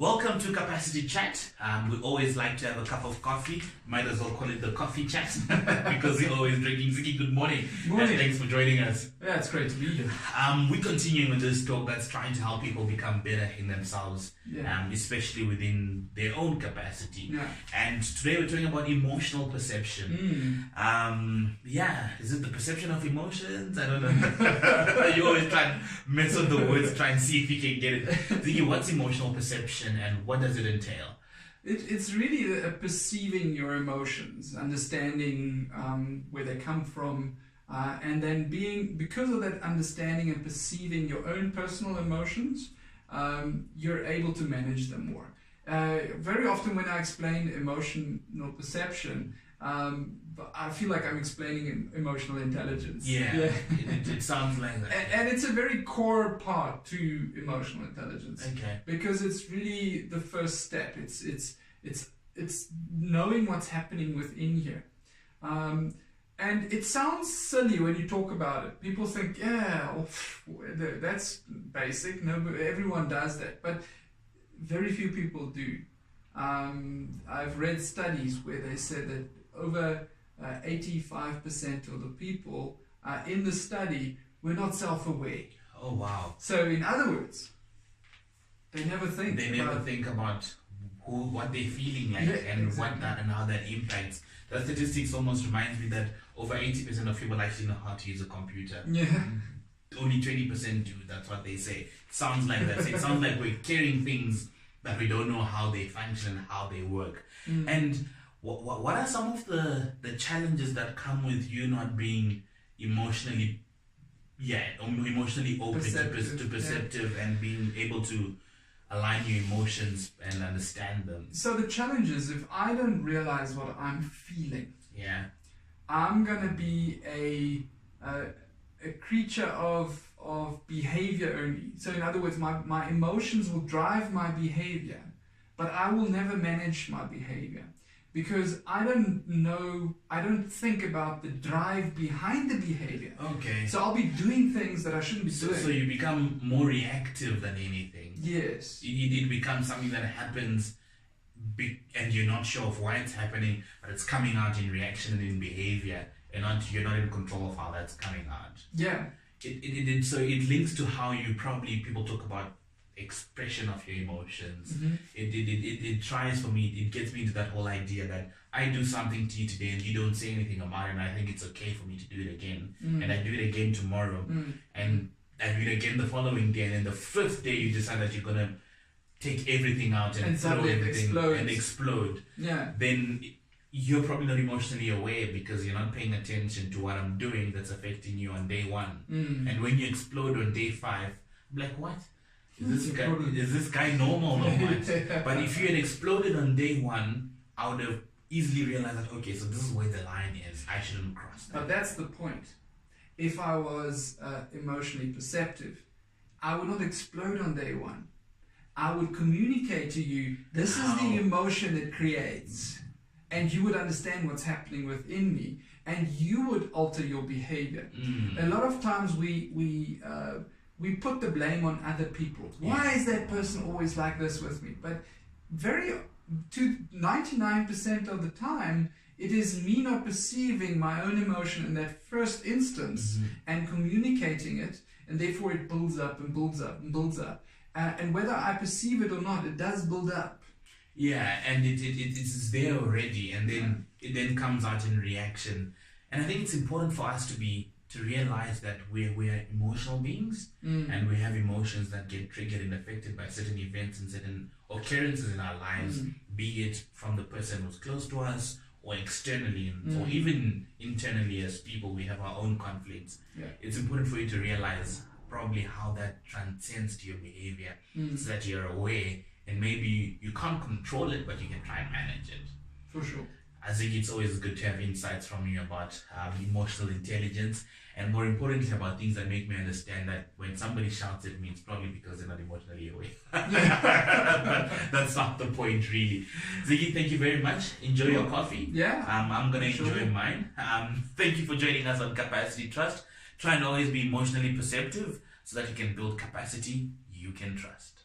Welcome to Capacity Chat. We always like to have a cup of coffee. Might as well call it the coffee chat because we're always drinking. Ziggy, good morning. Morning. And thanks for joining us. Yeah, it's great to be here. We're continuing with this talk that's trying to help people become better in themselves, especially within their own capacity. Yeah. And today we're talking about emotional perception. Is it the perception of emotions? I don't know. You always try and mess up the words, try and see if you can get it. Ziggy, what's emotional perception and what does it entail? It's really perceiving your emotions, understanding where they come from, and then because of that understanding and perceiving your own personal emotions, you're able to manage them more. Very often when I explain emotional perception, I feel like I'm explaining emotional intelligence. It sounds like that. And it's a very core part to emotional intelligence. Okay. Because it's really the first step. It's knowing what's happening within here. And it sounds silly when you talk about it. People think, that's basic. No, but everyone does that. But very few people do. I've read studies where they said that over 85% of the people in the study were not self-aware. Oh, wow. So, in other words, they never think. They never think about what they're feeling like and how that impacts. That statistics almost reminds me that over 80% of people actually know how to use a computer. Yeah. Only 20% do. That's what they say. It sounds like that. It sounds like we're carrying things that we don't know how they function and how they work. And what are some of the challenges that come with you not being emotionally open to perceptive and being able to align your emotions and understand them? So the challenge is, if I don't realize what I'm feeling, I'm gonna be a creature of behavior only. So in other words, my emotions will drive my behavior, but I will never manage my behavior. Because I don't think about the drive behind the behavior. Okay. So I'll be doing things that I shouldn't be doing. So you become more reactive than anything. Yes. It becomes something that happens and you're not sure of why it's happening, but it's coming out in reaction and in behavior, and you're not in control of how that's coming out. Yeah. So it links to how people talk about expression of your emotions. It tries for me, it gets me into that whole idea that I do something to you today and you don't say anything about it, and I think it's okay for me to do it again, and I do it again tomorrow, and I do it again the following day, and then the fifth day you decide that you're gonna take everything out and throw everything and explode. Then you're probably not emotionally aware because you're not paying attention to what I'm doing that's affecting you on day one. And when you explode on day 5, I'm like, what? Is this guy normal or what? But if you had exploded on day 1, I would have easily realized that, okay, so this is where the line is. I shouldn't cross that. But that's the point. If I was emotionally perceptive, I would not explode on day 1. I would communicate to you, this is the emotion it creates. And you would understand what's happening within me. And you would alter your behavior. A lot of times we put the blame on other people. Why is that person always like this with me? But 99% of the time, it is me not perceiving my own emotion in that first instance and communicating it, and therefore it builds up and builds up and builds up. And whether I perceive it or not, it does build up. Yeah, and it's there already, and then it then comes out in reaction. And I think it's important for us to realize that we are emotional beings, and we have emotions that get triggered and affected by certain events and certain occurrences in our lives, be it from the person who's close to us or externally, or even internally as people. We have our own conflicts. It's important for you to realize probably how that transcends to your behavior, so that you're aware, and maybe you can't control it, but you can try and manage it. For sure. I think it's always good to have insights from you about emotional intelligence, and more importantly about things that make me understand that when somebody shouts at me, it's probably because they're not emotionally aware. But that's not the point, really. Ziggy, thank you very much. Enjoy your coffee. Yeah. I'm going to enjoy mine. Thank you for joining us on Capacity Trust. Try and always be emotionally perceptive so that you can build capacity you can trust.